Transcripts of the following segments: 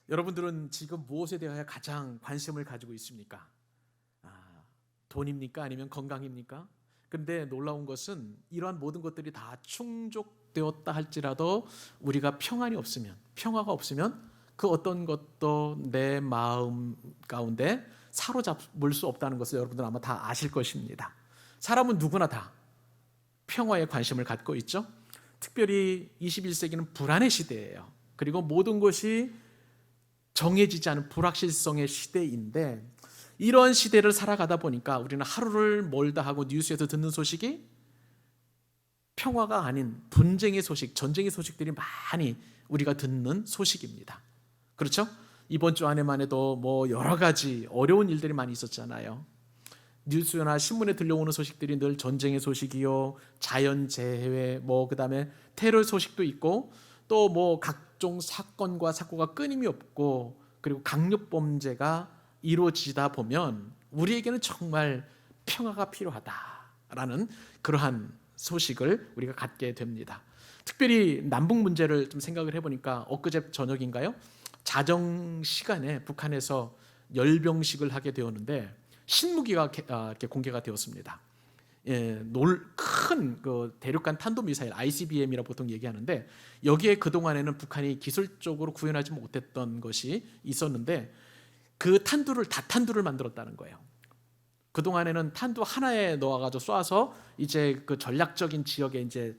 여러분들은 지금 무엇에 대하여 가장 관심을 가지고 있습니까? 돈입니까? 아니면 건강입니까? 그런데 놀라운 것은 이러한 모든 것들이 다 충족되었다 할지라도 우리가 평화가 없으면 그 어떤 것도 내 마음 가운데 사로잡을 수 없다는 것을 여러분들 아마 다 아실 것입니다. 사람은 누구나 다 평화에 관심을 갖고 있죠. 특별히 21세기는 불안의 시대예요. 그리고 모든 것이 정해지지 않은 불확실성의 시대인데, 이런 시대를 살아가다 보니까 우리는 하루를 멀다 하고 뉴스에서 듣는 소식이 평화가 아닌 분쟁의 소식, 전쟁의 소식들이 많이 우리가 듣는 소식입니다. 그렇죠? 이번 주 안에만 해도 뭐 여러 가지 어려운 일들이 많이 있었잖아요. 뉴스나 신문에 들려오는 소식들이 늘 전쟁의 소식이요, 자연재해, 그다음에 테러 소식도 있고, 또 각종 사건과 사고가 끊임이 없고, 그리고 강력범죄가 이루어지다 보면 우리에게는 정말 평화가 필요하다라는 그러한 소식을 우리가 갖게 됩니다. 특별히 남북 문제를 좀 생각을 해보니까 엊그제 저녁인가요? 자정 시간에 북한에서 열병식을 하게 되었는데 신무기가 이렇게 공개가 되었습니다. 큰 대륙간 탄도미사일 ICBM이라고 보통 얘기하는데, 여기에 그동안에는 북한이 기술적으로 구현하지 못했던 것이 있었는데 그 다탄두를 만들었다는 거예요. 그동안에는 탄두 하나에 넣어가지고 쏴서 이제 그 전략적인 지역에 이제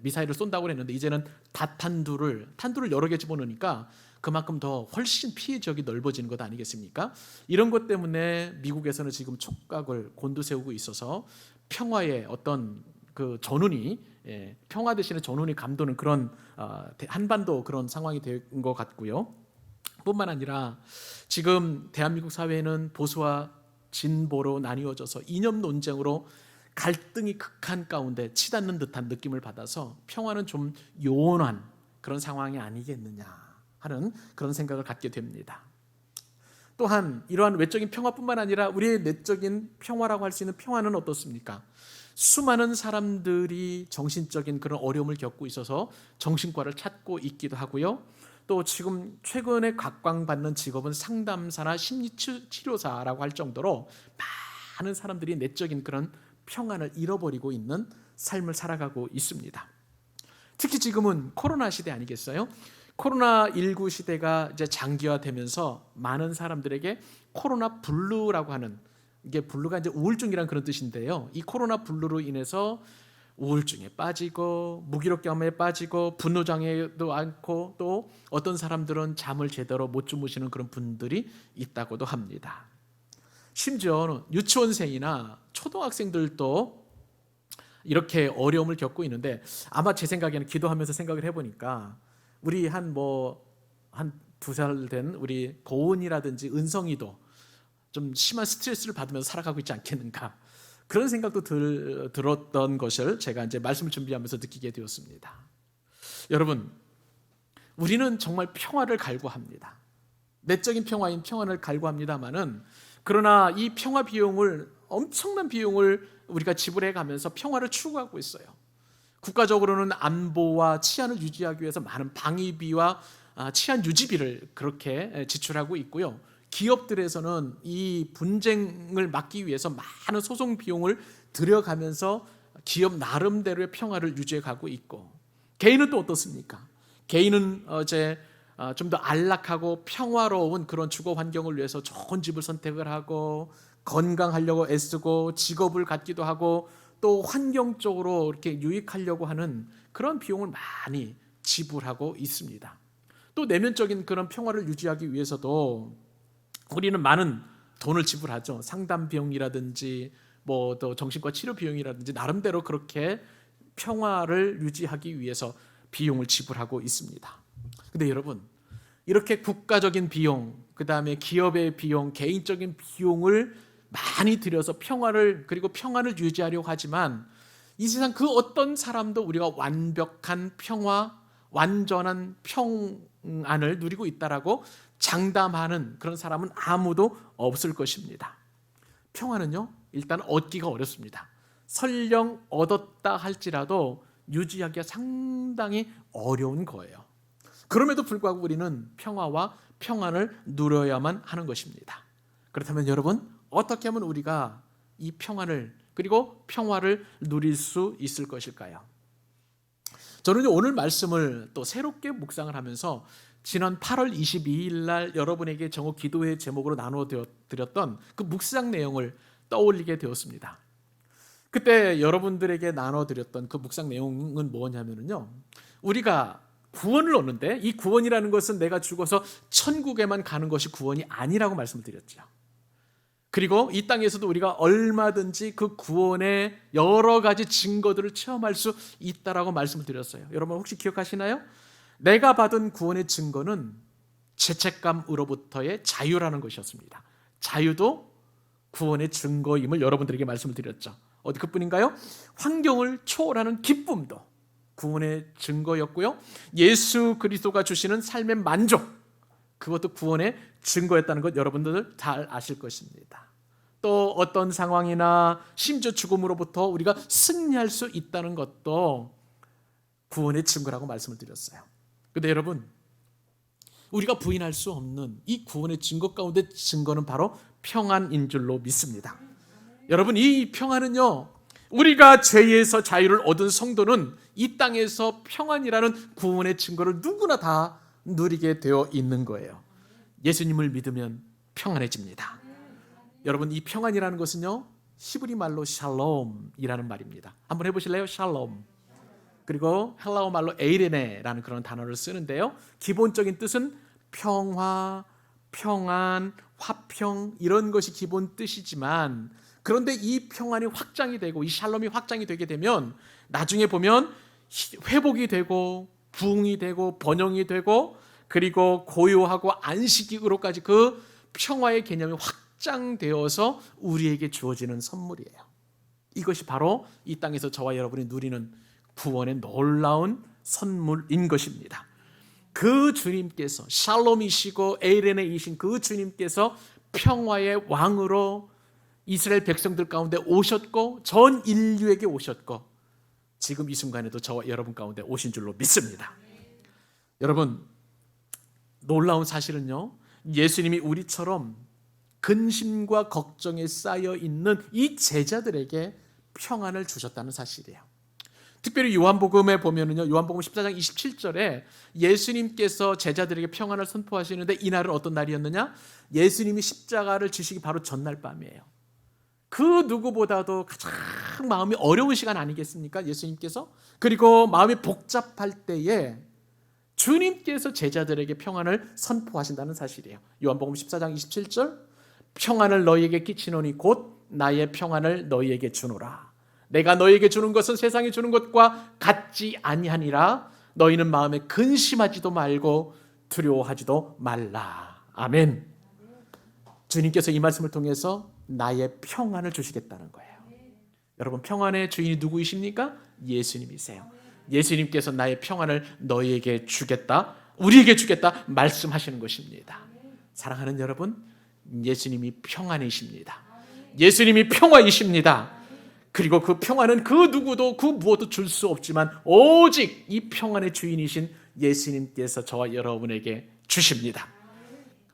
미사일을 쏜다고 했는데, 이제는 탄두를 여러 개 집어넣으니까 그만큼 더 훨씬 피해 지역이 넓어지는 것 아니겠습니까? 이런 것 때문에 미국에서는 지금 촉각을 곤두세우고 있어서 평화의 어떤 그 전운이, 평화 대신에 전운이 감도는 그런 한반도 그런 상황이 된 것 같고요. 뿐만 아니라 지금 대한민국 사회는 보수와 진보로 나뉘어져서 이념 논쟁으로 갈등이 극한 가운데 치닫는 듯한 느낌을 받아서 평화는 좀 요원한 그런 상황이 아니겠느냐 하는 그런 생각을 갖게 됩니다. 또한 이러한 외적인 평화뿐만 아니라 우리의 내적인 평화라고 할 수 있는 평화는 어떻습니까? 수많은 사람들이 정신적인 그런 어려움을 겪고 있어서 정신과를 찾고 있기도 하고요. 또 지금 최근에 각광받는 직업은 상담사나 심리치료사라고 할 정도로 많은 사람들이 내적인 그런 평안을 잃어버리고 있는 삶을 살아가고 있습니다. 특히 지금은 코로나 시대 아니겠어요? 코로나19 시대가 이제 장기화되면서 많은 사람들에게 코로나 블루라고 하는, 이게 블루가 이제 우울증이란 그런 뜻인데요. 이 코로나 블루로 인해서 우울증에 빠지고 무기력감에 빠지고 분노장애도 많고, 또 어떤 사람들은 잠을 제대로 못 주무시는 그런 분들이 있다고도 합니다. 심지어는 유치원생이나 초등학생들도 이렇게 어려움을 겪고 있는데, 아마 제 생각에는 기도하면서 생각을 해보니까 우리 한 2살 된 우리 고은이라든지 은성이도 좀 심한 스트레스를 받으면서 살아가고 있지 않겠는가, 그런 생각도 들었던 것을 제가 이제 말씀을 준비하면서 느끼게 되었습니다. 여러분, 우리는 정말 평화를 갈구합니다. 내적인 평화인 평안을 갈구합니다만은, 그러나 이 평화 비용을, 엄청난 비용을 우리가 지불해 가면서 평화를 추구하고 있어요. 국가적으로는 안보와 치안을 유지하기 위해서 많은 방위비와 치안 유지비를 그렇게 지출하고 있고요. 기업들에서는 이 분쟁을 막기 위해서 많은 소송 비용을 들여가면서 기업 나름대로의 평화를 유지해 가고 있고, 개인은 또 어떻습니까? 개인은 이제 좀 더 안락하고 평화로운 그런 주거 환경을 위해서 좋은 집을 선택을 하고, 건강하려고 애쓰고, 직업을 갖기도 하고, 또 환경적으로 이렇게 유익하려고 하는 그런 비용을 많이 지불하고 있습니다. 또 내면적인 그런 평화를 유지하기 위해서도 우리는 많은 돈을 지불하죠. 상담 비용이라든지 또 정신과 치료 비용이라든지 나름대로 그렇게 평화를 유지하기 위해서 비용을 지불하고 있습니다. 근데 여러분, 이렇게 국가적인 비용, 그다음에 기업의 비용, 개인적인 비용을 많이 들여서 그리고 평화를 유지하려고 하지만, 이 세상 그 어떤 사람도 우리가 완벽한 평화, 완전한 평안을 누리고 있다라고 장담하는 그런 사람은 아무도 없을 것입니다. 평화는요, 일단 얻기가 어렵습니다. 설령 얻었다 할지라도 유지하기가 상당히 어려운 거예요. 그럼에도 불구하고 우리는 평화와 평안을 누려야만 하는 것입니다. 그렇다면 여러분, 어떻게 하면 우리가 이 평안을 그리고 평화를 누릴 수 있을 것일까요? 저는 오늘 말씀을 또 새롭게 묵상을 하면서 지난 8월 22일 날 여러분에게 정오 기도의 제목으로 나누어 드렸던 그 묵상 내용을 떠올리게 되었습니다. 그때 여러분들에게 나눠 드렸던 그 묵상 내용은 뭐냐면요, 우리가 구원을 얻는데 이 구원이라는 것은 내가 죽어서 천국에만 가는 것이 구원이 아니라고 말씀을 드렸죠. 그리고 이 땅에서도 우리가 얼마든지 그 구원의 여러 가지 증거들을 체험할 수 있다라고 말씀을 드렸어요. 여러분 혹시 기억하시나요? 내가 받은 구원의 증거는 죄책감으로부터의 자유라는 것이었습니다. 자유도 구원의 증거임을 여러분들에게 말씀을 드렸죠. 어디 그뿐인가요? 환경을 초월하는 기쁨도 구원의 증거였고요. 예수 그리스도가 주시는 삶의 만족, 그것도 구원의 증거였다는 것 여러분들 잘 아실 것입니다. 또 어떤 상황이나 심지어 죽음으로부터 우리가 승리할 수 있다는 것도 구원의 증거라고 말씀을 드렸어요. 그런데 여러분, 우리가 부인할 수 없는 이 구원의 증거 가운데 증거는 바로 평안인 줄로 믿습니다. 여러분, 이 평안은요, 우리가 죄에서 자유를 얻은 성도는 이 땅에서 평안이라는 구원의 증거를 누구나 다 누리게 되어 있는 거예요. 예수님을 믿으면 평안해집니다. 여러분, 이 평안이라는 것은요, 히브리 말로 샬롬이라는 말입니다. 한번 해보실래요? 샬롬. 그리고 헬라어 말로 에이레네라는 그런 단어를 쓰는데요, 기본적인 뜻은 평화, 평안, 화평, 이런 것이 기본 뜻이지만, 그런데 이 평안이 확장이 되고 이 샬롬이 확장이 되게 되면 나중에 보면 회복이 되고 부흥이 되고 번영이 되고 그리고 고요하고 안식이 으로까지 그 평화의 개념이 확장되어서 우리에게 주어지는 선물이에요. 이것이 바로 이 땅에서 저와 여러분이 누리는 구원의 놀라운 선물인 것입니다. 그 주님께서, 샬롬이시고 에이레네이신 그 주님께서 평화의 왕으로 이스라엘 백성들 가운데 오셨고 전 인류에게 오셨고 지금 이 순간에도 저와 여러분 가운데 오신 줄로 믿습니다. 여러분, 놀라운 사실은요, 예수님이 우리처럼 근심과 걱정에 쌓여 있는 이 제자들에게 평안을 주셨다는 사실이에요. 특별히 요한복음에 보면은요, 요한복음 14장 27절에 예수님께서 제자들에게 평안을 선포하시는데 이날은 어떤 날이었느냐? 예수님이 십자가를 지시기 바로 전날 밤이에요. 그 누구보다도 가장 마음이 어려운 시간 아니겠습니까? 예수님께서. 그리고 마음이 복잡할 때에 주님께서 제자들에게 평안을 선포하신다는 사실이에요. 요한복음 14장 27절, 평안을 너희에게 끼치노니 곧 나의 평안을 너희에게 주노라. 내가 너희에게 주는 것은 세상이 주는 것과 같지 아니하니라. 너희는 마음에 근심하지도 말고 두려워하지도 말라. 아멘. 주님께서 이 말씀을 통해서 나의 평안을 주시겠다는 거예요. 여러분, 평안의 주인이 누구이십니까? 예수님이세요. 예수님께서 나의 평안을 너희에게 주겠다, 우리에게 주겠다 말씀하시는 것입니다. 사랑하는 여러분, 예수님이 평안이십니다. 예수님이 평화이십니다. 그리고 그 평안은 그 누구도 그 무엇도 줄 수 없지만 오직 이 평안의 주인이신 예수님께서 저와 여러분에게 주십니다.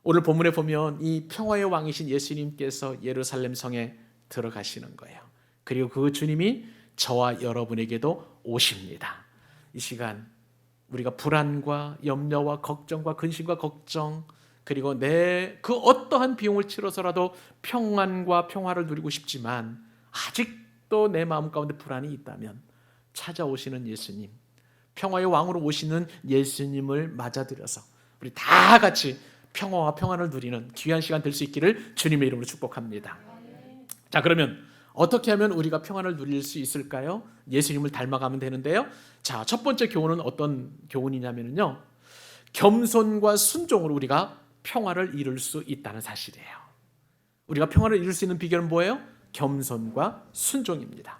오늘 본문에 보면 이 평화의 왕이신 예수님께서 예루살렘 성에 들어가시는 거예요. 그리고 그 주님이 저와 여러분에게도 오십니다. 이 시간 우리가 불안과 염려와 걱정과 근심과 걱정, 그리고 내 그 어떠한 비용을 치러서라도 평안과 평화를 누리고 싶지만 아직도 내 마음 가운데 불안이 있다면 찾아오시는 예수님, 평화의 왕으로 오시는 예수님을 맞아들여서 우리 다 같이 평화와 평안을 누리는 귀한 시간 될 수 있기를 주님의 이름으로 축복합니다. 자, 그러면 어떻게 하면 우리가 평안을 누릴 수 있을까요? 예수님을 닮아가면 되는데요. 자, 첫 번째 교훈은 어떤 교훈이냐면요, 겸손과 순종으로 우리가 평화를 이룰 수 있다는 사실이에요. 우리가 평화를 이룰 수 있는 비결은 뭐예요? 겸손과 순종입니다.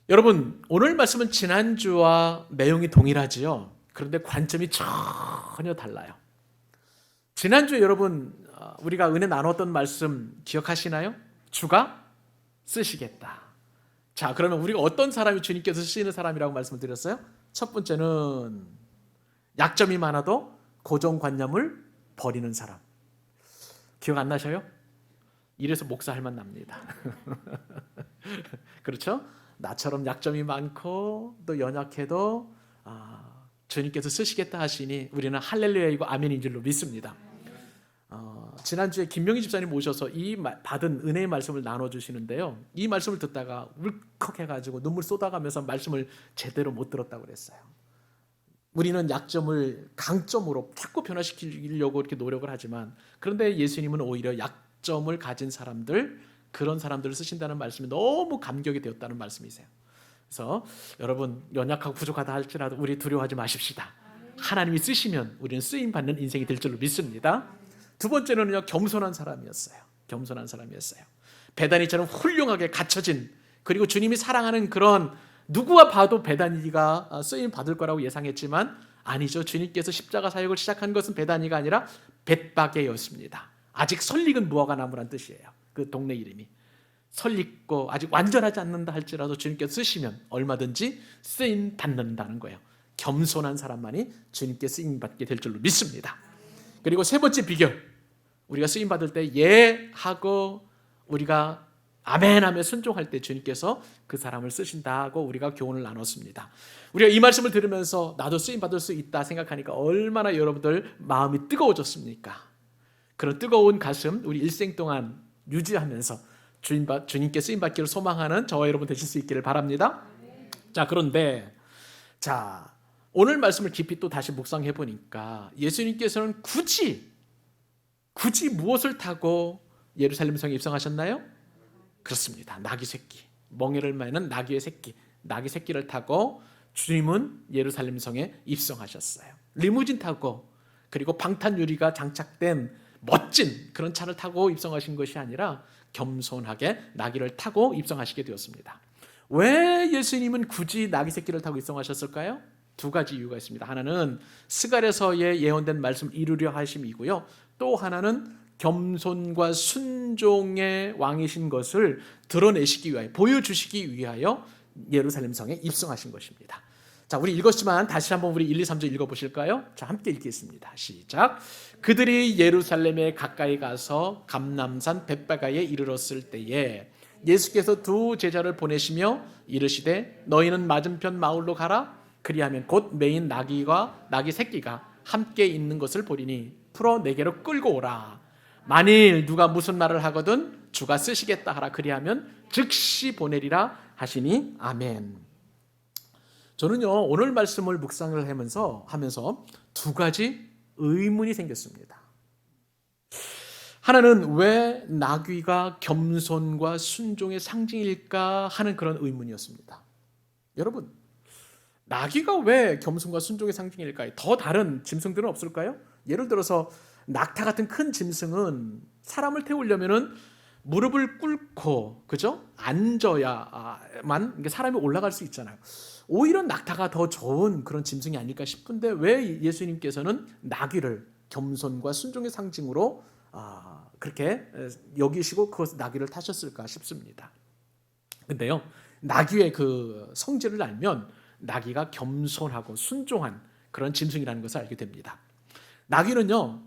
여러분, 오늘 말씀은 지난주와 내용이 동일하지요. 그런데 관점이 전혀 달라요. 지난주에 여러분 우리가 은혜 나눴던 말씀 기억하시나요? 주가 쓰시겠다. 자, 그러면 우리가 어떤 사람이 주님께서 쓰시는 사람이라고 말씀을 드렸어요? 첫 번째는 약점이 많아도 고정관념을 버리는 사람. 기억 안 나셔요? 이래서 목사 할 만 납니다. 그렇죠? 나처럼 약점이 많고 또 연약해도 주님께서 쓰시겠다 하시니 우리는 할렐루야이고 아멘인 줄로 믿습니다. 지난주에 김명희 집사님 모셔서 이 받은 은혜의 말씀을 나눠주시는데요, 이 말씀을 듣다가 울컥해가지고 눈물 쏟아가면서 말씀을 제대로 못 들었다고 그랬어요. 우리는 약점을 강점으로 자꾸 변화시키려고 이렇게 노력을 하지만, 그런데 예수님은 오히려 약점을 가진 사람들, 그런 사람들을 쓰신다는 말씀이 너무 감격이 되었다는 말씀이세요. 그래서 여러분, 연약하고 부족하다 할지라도 우리 두려워하지 마십시다. 하나님이 쓰시면 우리는 쓰임받는 인생이 될 줄로 믿습니다. 두 번째는요, 겸손한 사람이었어요. 겸손한 사람이었어요. 베다니처럼 훌륭하게 갖춰진, 그리고 주님이 사랑하는 그런, 누구와 봐도 베다니가 쓰임 받을 거라고 예상했지만 아니죠. 주님께서 십자가 사역을 시작한 것은 베다니가 아니라 벳바게였습니다. 아직 설익은 무화과 나무란 뜻이에요. 그 동네 이름이. 설익고 아직 완전하지 않는다 할지라도 주님께서 쓰시면 얼마든지 쓰임 받는다는 거예요. 겸손한 사람만이 주님께 쓰임 받게 될 줄로 믿습니다. 그리고 세 번째 비결, 우리가 쓰임 받을 때 예하고 우리가 아멘하며 순종할 때 주님께서 그 사람을 쓰신다고 우리가 교훈을 나눴습니다. 우리가 이 말씀을 들으면서 나도 쓰임 받을 수 있다 생각하니까 얼마나 여러분들 마음이 뜨거워졌습니까? 그런 뜨거운 가슴 우리 일생 동안 유지하면서 주님께 쓰임 받기를 소망하는 저와 여러분 되실 수 있기를 바랍니다. 자, 그런데 오늘 말씀을 깊이 또 다시 묵상해 보니까 예수님께서는 굳이 무엇을 타고 예루살렘 성에 입성하셨나요? 그렇습니다. 나귀 새끼, 멍에를 매는 나귀의 새끼, 나귀 새끼를 타고 주님은 예루살렘 성에 입성하셨어요. 리무진 타고, 그리고 방탄 유리가 장착된 멋진 그런 차를 타고 입성하신 것이 아니라 겸손하게 나귀를 타고 입성하시게 되었습니다. 왜 예수님은 굳이 나귀 새끼를 타고 입성하셨을까요? 두 가지 이유가 있습니다. 하나는 스가랴서에 예언된 말씀을 이루려 하심이고요, 또 하나는 겸손과 순종의 왕이신 것을 드러내시기 위하여, 보여주시기 위하여 예루살렘 성에 입성하신 것입니다. 자, 우리 읽었지만 다시 한번 우리 1, 2, 3절 읽어보실까요? 자, 함께 읽겠습니다. 시작. 그들이 예루살렘에 가까이 가서 감람산 벳바가에 이르렀을 때에 예수께서 두 제자를 보내시며 이르시되 너희는 맞은편 마을로 가라. 그리하면 곧 매인 나귀와 나귀 새끼가 함께 있는 것을 보리니 풀어 내게로 끌고 오라. 만일 누가 무슨 말을 하거든 주가 쓰시겠다 하라. 그리하면 즉시 보내리라 하시니 아멘. 저는요, 오늘 말씀을 묵상을 하면서 두 가지 의문이 생겼습니다. 하나는 왜 나귀가 겸손과 순종의 상징일까 하는 그런 의문이었습니다. 여러분, 나귀가 왜 겸손과 순종의 상징일까요? 더 다른 짐승들은 없을까요? 예를 들어서 낙타 같은 큰 짐승은 사람을 태우려면은 무릎을 꿇고, 그죠? 앉아야만 사람이 올라갈 수 있잖아요. 오히려 낙타가 더 좋은 그런 짐승이 아닐까 싶은데 왜 예수님께서는 나귀를 겸손과 순종의 상징으로 그렇게 여기시고 그것을 나귀를 타셨을까 싶습니다. 근데요, 나귀의 그 성질을 알면 나귀가 겸손하고 순종한 그런 짐승이라는 것을 알게 됩니다. 나귀는요,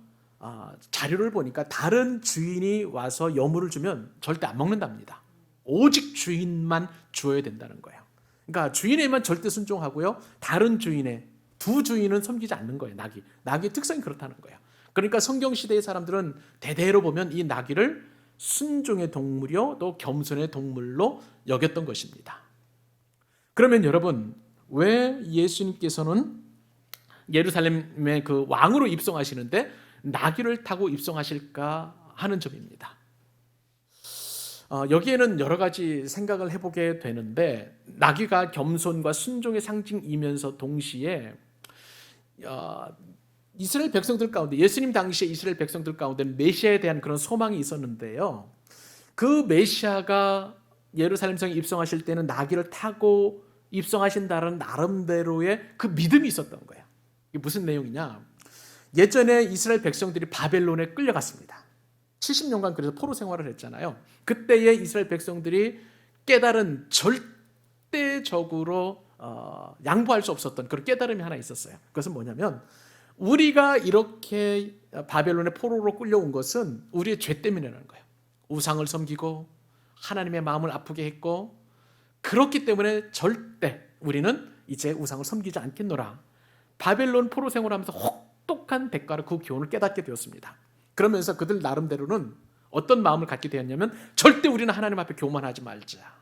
자료를 보니까 다른 주인이 와서 여물을 주면 절대 안 먹는답니다. 오직 주인만 주어야 된다는 거예요. 그러니까 주인에만 절대 순종하고요, 다른 주인의 두 주인은 섬기지 않는 거예요. 나귀의 특성이 그렇다는 거예요. 그러니까 성경시대의 사람들은 대대로 보면 이 나귀를 순종의 동물이요 또 겸손의 동물로 여겼던 것입니다. 그러면 여러분, 왜 예수님께서는 예루살렘의 그 왕으로 입성하시는데 나귀를 타고 입성하실까 하는 점입니다. 여기에는 여러 가지 생각을 해보게 되는데, 나귀가 겸손과 순종의 상징이면서 동시에 이스라엘 백성들 가운데, 예수님 당시에 이스라엘 백성들 가운데 메시아에 대한 그런 소망이 있었는데요, 그 메시아가 예루살렘 성에 입성하실 때는 나귀를 타고 입성하신다는 나름대로의 그 믿음이 있었던 거예요. 이게 무슨 내용이냐? 예전에 이스라엘 백성들이 바벨론에 끌려갔습니다. 70년간 그래서 포로 생활을 했잖아요. 그때의 이스라엘 백성들이 깨달은 절대적으로 양보할 수 없었던 그런 깨달음이 하나 있었어요. 그것은 뭐냐면 우리가 이렇게 바벨론의 포로로 끌려온 것은 우리의 죄 때문이라는 거예요. 우상을 섬기고 하나님의 마음을 아프게 했고, 그렇기 때문에 절대 우리는 이제 우상을 섬기지 않겠노라. 바벨론 포로 생활하면서 혹독한 대가로 그 교훈을 깨닫게 되었습니다. 그러면서 그들 나름대로는 어떤 마음을 갖게 되었냐면 절대 우리는 하나님 앞에 교만하지 말자.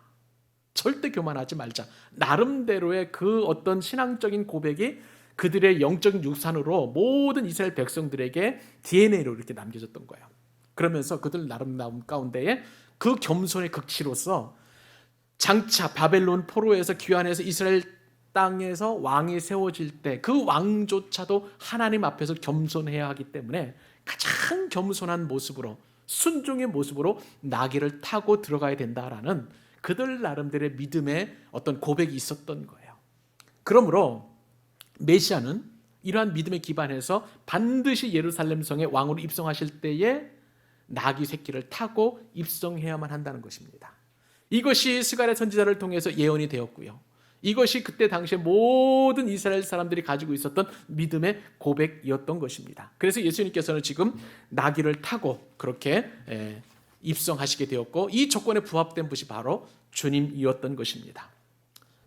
절대 교만하지 말자. 나름대로의 그 어떤 신앙적인 고백이 그들의 영적인 유산으로 모든 이스라엘 백성들에게 DNA로 이렇게 남겨졌던 거예요. 그러면서 그들 나름 가운데에 그 겸손의 극치로서 장차 바벨론 포로에서 귀환해서 이스라엘 땅에서 왕이 세워질 때 그 왕조차도 하나님 앞에서 겸손해야 하기 때문에 가장 겸손한 모습으로, 순종의 모습으로 나귀를 타고 들어가야 된다라는 그들 나름대로의 믿음의 어떤 고백이 있었던 거예요. 그러므로 메시아는 이러한 믿음에 기반해서 반드시 예루살렘 성에 왕으로 입성하실 때에 나귀 새끼를 타고 입성해야만 한다는 것입니다. 이것이 스가랴 선지자를 통해서 예언이 되었고요. 이것이 그때 당시에 모든 이스라엘 사람들이 가지고 있었던 믿음의 고백이었던 것입니다. 그래서 예수님께서는 지금 나귀를 타고 그렇게 입성하시게 되었고, 이 조건에 부합된 분이 바로 주님이었던 것입니다.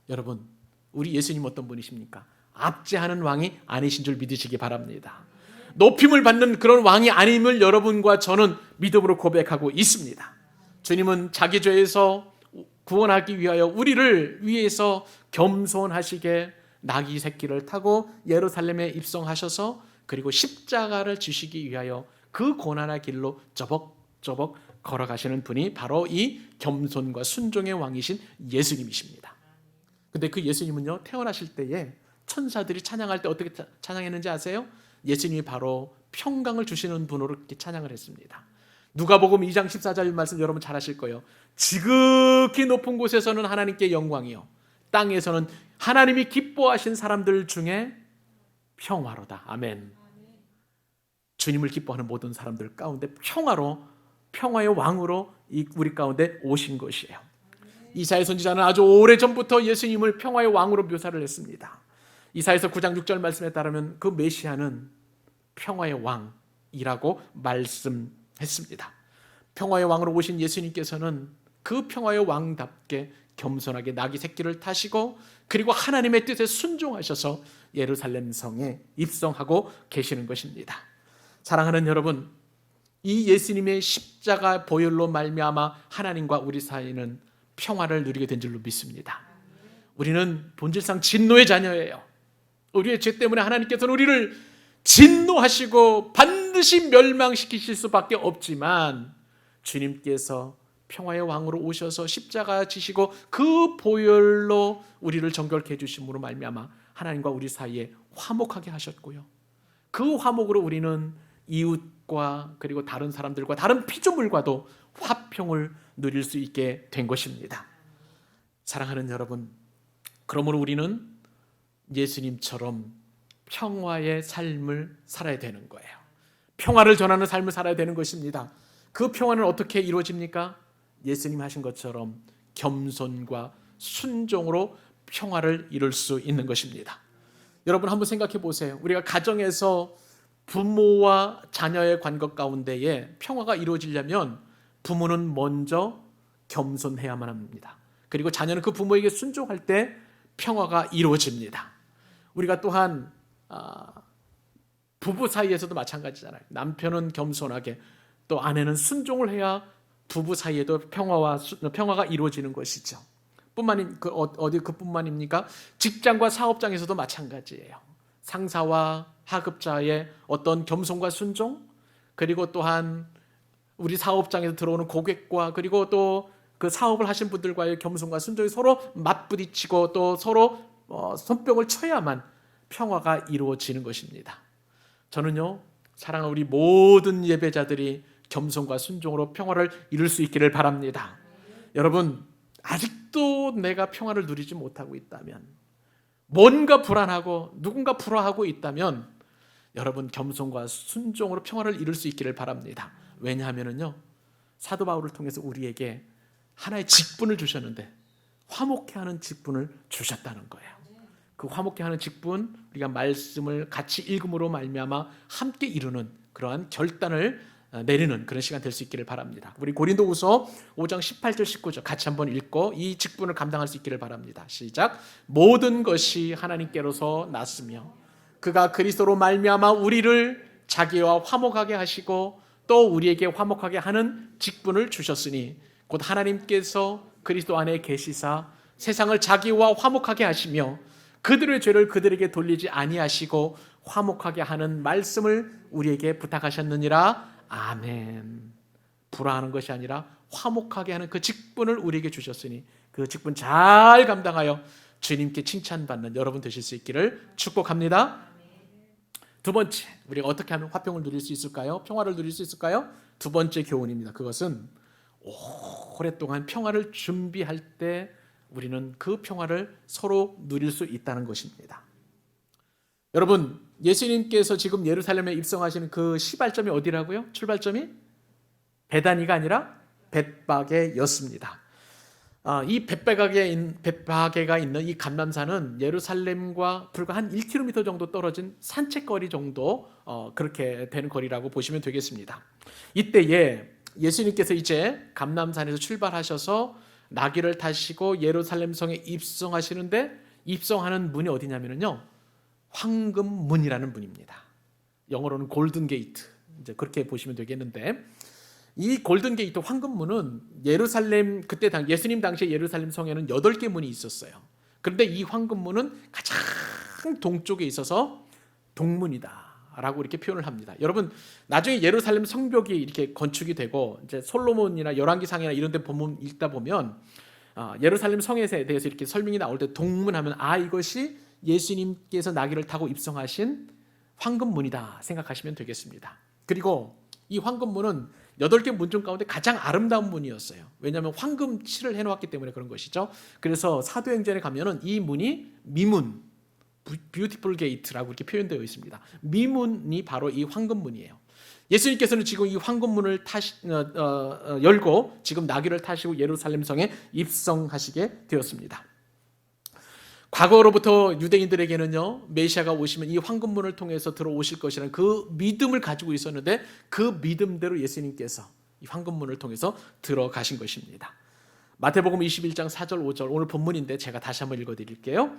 여러분, 우리 예수님 어떤 분이십니까? 압제하는 왕이 아니신 줄 믿으시기 바랍니다. 높임을 받는 그런 왕이 아님을 여러분과 저는 믿음으로 고백하고 있습니다. 주님은 자기 죄에서 구원하기 위하여 우리를 위해서 겸손하시게 나귀 새끼를 타고 예루살렘에 입성하셔서 그리고 십자가를 지시기 위하여 그 고난의 길로 저벅저벅 걸어가시는 분이 바로 이 겸손과 순종의 왕이신 예수님이십니다. 근데 그 예수님은요, 태어나실 때에 천사들이 찬양할 때 어떻게 찬양했는지 아세요? 예수님이 바로 평강을 주시는 분으로 이렇게 찬양을 했습니다. 누가복음 2장 14절 말씀 여러분 잘 아실 거예요. 지극히 높은 곳에서는 하나님께 영광이요, 땅에서는 하나님이 기뻐하신 사람들 중에 평화로다. 아멘. 주님을 기뻐하는 모든 사람들 가운데 평화의 왕으로 우리 가운데 오신 것이에요. 이사야 선지자는 아주 오래전부터 예수님을 평화의 왕으로 묘사를 했습니다. 이사야서 9장 6절 말씀에 따르면 그 메시아는 평화의 왕이라고 말씀했습니다. 평화의 왕으로 오신 예수님께서는 그 평화의 왕답게 겸손하게 나귀 새끼를 타시고 그리고 하나님의 뜻에 순종하셔서 예루살렘 성에 입성하고 계시는 것입니다. 사랑하는 여러분, 이 예수님의 십자가 보혈로 말미암아 하나님과 우리 사이는 평화를 누리게 된 줄로 믿습니다. 우리는 본질상 진노의 자녀예요. 우리의 죄 때문에 하나님께서는 우리를 진노하시고 반드시 멸망시키실 수밖에 없지만 주님께서 평화의 왕으로 오셔서 십자가 지시고 그 보혈로 우리를 정결케 해주심으로 말미암아 하나님과 우리 사이에 화목하게 하셨고요. 그 화목으로 우리는 이웃과 그리고 다른 사람들과 다른 피조물과도 화평을 누릴 수 있게 된 것입니다. 사랑하는 여러분, 그러므로 우리는 예수님처럼 평화의 삶을 살아야 되는 거예요. 평화를 전하는 삶을 살아야 되는 것입니다. 그 평화는 어떻게 이루어집니까? 예수님 하신 것처럼 겸손과 순종으로 평화를 이룰 수 있는 것입니다. 여러분 한번 생각해 보세요. 우리가 가정에서 부모와 자녀의 관계 가운데에 평화가 이루어지려면 부모는 먼저 겸손해야만 합니다. 그리고 자녀는 그 부모에게 순종할 때 평화가 이루어집니다. 우리가 또한 부부 사이에서도 마찬가지잖아요. 남편은 겸손하게 또 아내는 순종을 해야 부부 사이에도 평화가 이루어지는 것이죠. 그뿐만입니까? 직장과 사업장에서도 마찬가지예요. 상사와 하급자의 어떤 겸손과 순종, 그리고 또한 우리 사업장에서 들어오는 고객과 그리고 또 그 사업을 하신 분들과의 겸손과 순종이 서로 맞부딪히고 또 서로 손뼉을 쳐야만 평화가 이루어지는 것입니다. 저는요, 사랑하는 우리 모든 예배자들이 겸손과 순종으로 평화를 이룰 수 있기를 바랍니다. 여러분, 아직도 내가 평화를 누리지 못하고 있다면, 뭔가 불안하고 누군가 불화하고 있다면 여러분 겸손과 순종으로 평화를 이룰 수 있기를 바랍니다. 왜냐하면요, 사도 바울을 통해서 우리에게 하나의 직분을 주셨는데 화목해 하는 직분을 주셨다는 거예요. 그 화목케 하는 직분, 우리가 말씀을 같이 읽음으로 말미암아 함께 이루는 그러한 결단을 내리는 그런 시간 될 수 있기를 바랍니다. 우리 고린도후서 5장 18절 19절 같이 한번 읽고 이 직분을 감당할 수 있기를 바랍니다. 시작. 모든 것이 하나님께로서 났으며 그가 그리스도로 말미암아 우리를 자기와 화목하게 하시고 또 우리에게 화목하게 하는 직분을 주셨으니 곧 하나님께서 그리스도 안에 계시사 세상을 자기와 화목하게 하시며 그들의 죄를 그들에게 돌리지 아니하시고 화목하게 하는 말씀을 우리에게 부탁하셨느니라. 아멘. 불화하는 것이 아니라 화목하게 하는 그 직분을 우리에게 주셨으니 그 직분 잘 감당하여 주님께 칭찬받는 여러분 되실 수 있기를 축복합니다. 두 번째, 우리가 어떻게 하면 화평을 누릴 수 있을까요? 평화를 누릴 수 있을까요? 두 번째 교훈입니다. 그것은 오랫동안 평화를 준비할 때 우리는 그 평화를 서로 누릴 수 있다는 것입니다. 여러분, 예수님께서 지금 예루살렘에 입성하시는 그 시발점이 어디라고요? 출발점이 베다니가 아니라 벳바게였습니다. 이 벳바게가 있는 이 감람산은 예루살렘과 불과 한 1km 정도 떨어진 산책거리 정도 그렇게 되는 거리라고 보시면 되겠습니다. 이때에 예수님께서 이제 감람산에서 출발하셔서 나귀를 타시고 예루살렘 성에 입성하시는데 입성하는 문이 어디냐면요, 황금문이라는 문입니다. 영어로는 골든 게이트, 이제 그렇게 보시면 되겠는데, 이 골든 게이트 황금문은 예루살렘 그때 예수님 당시에 예루살렘 성에는 8개 문이 있었어요. 그런데 이 황금문은 가장 동쪽에 있어서 동문이다라고 이렇게 표현을 합니다. 여러분, 나중에 예루살렘 성벽이 이렇게 건축이 되고 이제 솔로몬이나 열왕기상이나 이런 데 본문 읽다 보면 예루살렘 성에 대해서 이렇게 설명이 나올 때 동문하면 이것이 예수님께서 나귀를 타고 입성하신 황금문이다 생각하시면 되겠습니다. 그리고 이 황금문은 8개 문 중 가운데 가장 아름다운 문이었어요. 왜냐하면 황금 칠을 해놓았기 때문에 그런 것이죠. 그래서 사도행전에 가면은 이 문이 미문, 뷰티풀 게이트라고 이렇게 표현되어 있습니다. 미문이 바로 이 황금문이에요. 예수님께서는 지금 이 황금문을 열고 지금 나귀를 타시고 예루살렘 성에 입성하시게 되었습니다. 과거로부터 유대인들에게는요, 메시아가 오시면 이 황금문을 통해서 들어오실 것이라는 그 믿음을 가지고 있었는데 그 믿음대로 예수님께서 이 황금문을 통해서 들어가신 것입니다. 마태복음 21장 4절 5절 오늘 본문인데 제가 다시 한번 읽어드릴게요.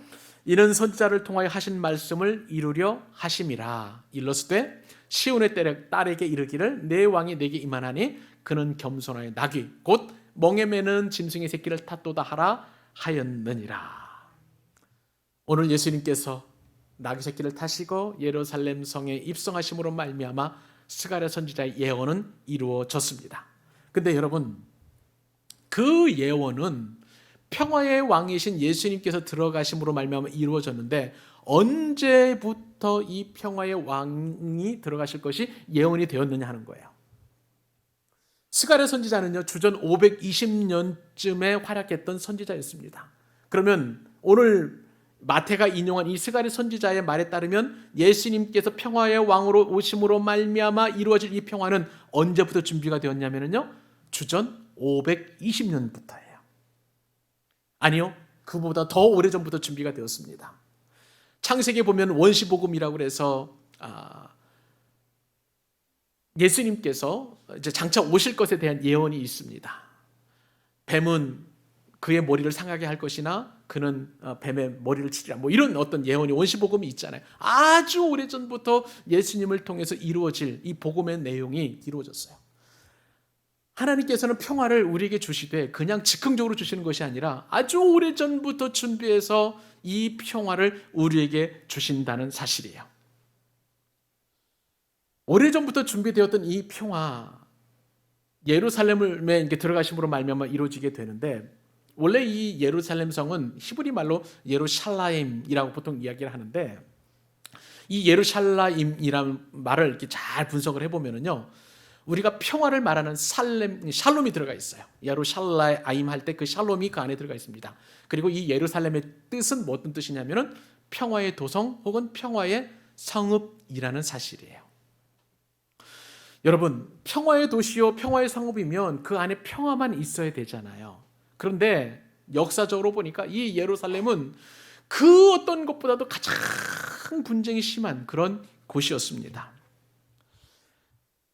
이는 선지자를 통하여 하신 말씀을 이루려 하심이라. 일러스되 시온의 딸에게 이르기를 내 왕이 내게 임하나니 그는 겸손하여 나귀 곧 멍에 매는 짐승의 새끼를 탔도다 하라 하였느니라. 오늘 예수님께서 나귀 새끼를 타시고 예루살렘 성에 입성하심으로 말미암아 스가랴 선지자의 예언은 이루어졌습니다. 근데 여러분, 그 예언은 평화의 왕이신 예수님께서 들어가심으로 말미암아 이루어졌는데 언제부터 이 평화의 왕이 들어가실 것이 예언이 되었느냐 하는 거예요. 스가랴 선지자는요, 주전 520년쯤에 활약했던 선지자였습니다. 그러면 오늘 마태가 인용한 이 스가랴 선지자의 말에 따르면 예수님께서 평화의 왕으로 오심으로 말미암아 이루어질 이 평화는 언제부터 준비가 되었냐면요, 주전 520년부터예요. 아니요, 그보다 더 오래전부터 준비가 되었습니다. 창세기에 보면 원시복음이라고 해서 예수님께서 이제 장차 오실 것에 대한 예언이 있습니다. 뱀은 그의 머리를 상하게 할 것이나 그는 뱀의 머리를 치리라, 이런 어떤 예언이 원시복음이 있잖아요. 아주 오래전부터 예수님을 통해서 이루어질 이 복음의 내용이 이루어졌어요. 하나님께서는 평화를 우리에게 주시되 그냥 즉흥적으로 주시는 것이 아니라 아주 오래전부터 준비해서 이 평화를 우리에게 주신다는 사실이에요. 오래전부터 준비되었던 이 평화, 예루살렘에 들어가심으로 말미암아 이루어지게 되는데, 원래 이 예루살렘 성은 히브리 말로 예루샬라임이라고 보통 이야기를 하는데, 이 예루샬라임이라는 말을 이렇게 잘 분석을 해보면요, 우리가 평화를 말하는 샬롬이 들어가 있어요. 예루샬라임 할 때 그 샬롬이 그 안에 들어가 있습니다. 그리고 이 예루살렘의 뜻은 어떤 뜻이냐면은 평화의 도성 혹은 평화의 성읍이라는 사실이에요. 여러분, 평화의 도시요 평화의 성읍이면 그 안에 평화만 있어야 되잖아요. 그런데 역사적으로 보니까 이 예루살렘은 그 어떤 것보다도 가장 분쟁이 심한 그런 곳이었습니다.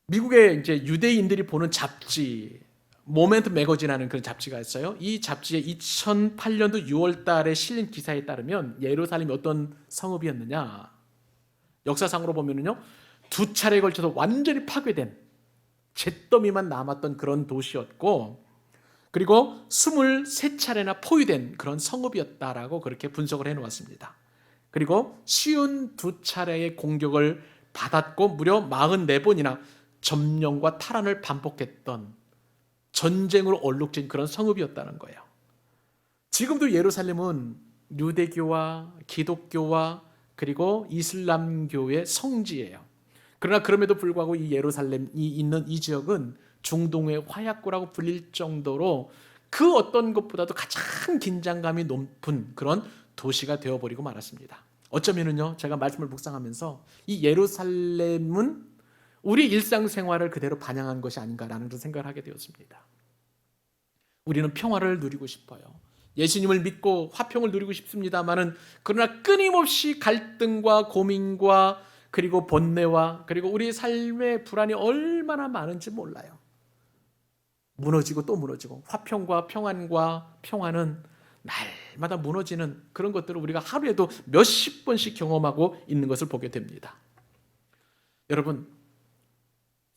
미국의 이제 유대인들이 보는 잡지 모멘트 매거진이라는 그런 잡지가 있어요. 이 잡지에 2008년도 6월 달에 실린 기사에 따르면 예루살렘이 어떤 성읍이었느냐, 역사상으로 보면은요, 2차례에 걸쳐서 완전히 파괴된 잿더미만 남았던 그런 도시였고, 그리고 23차례나 포위된 그런 성읍이었다라고 그렇게 분석을 해놓았습니다. 그리고 52차례의 공격을 받았고 무려 44번이나 점령과 탈환을 반복했던 전쟁으로 얼룩진 그런 성읍이었다는 거예요. 지금도 예루살렘은 유대교와 기독교와 그리고 이슬람교의 성지예요. 그러나 그럼에도 불구하고 이 예루살렘이 있는 이 지역은 중동의 화약고라고 불릴 정도로 그 어떤 것보다도 가장 긴장감이 높은 그런 도시가 되어버리고 말았습니다. 어쩌면은요, 제가 말씀을 묵상하면서 이 예루살렘은 우리 일상생활을 그대로 반영한 것이 아닌가라는 그런 생각을 하게 되었습니다. 우리는 평화를 누리고 싶어요. 예수님을 믿고 화평을 누리고 싶습니다만은, 그러나 끊임없이 갈등과 고민과 그리고 번뇌와 그리고 우리 삶의 불안이 얼마나 많은지 몰라요. 무너지고 또 무너지고, 화평과 평안과 평화는 날마다 무너지는 그런 것들을 우리가 하루에도 몇십 번씩 경험하고 있는 것을 보게 됩니다. 여러분,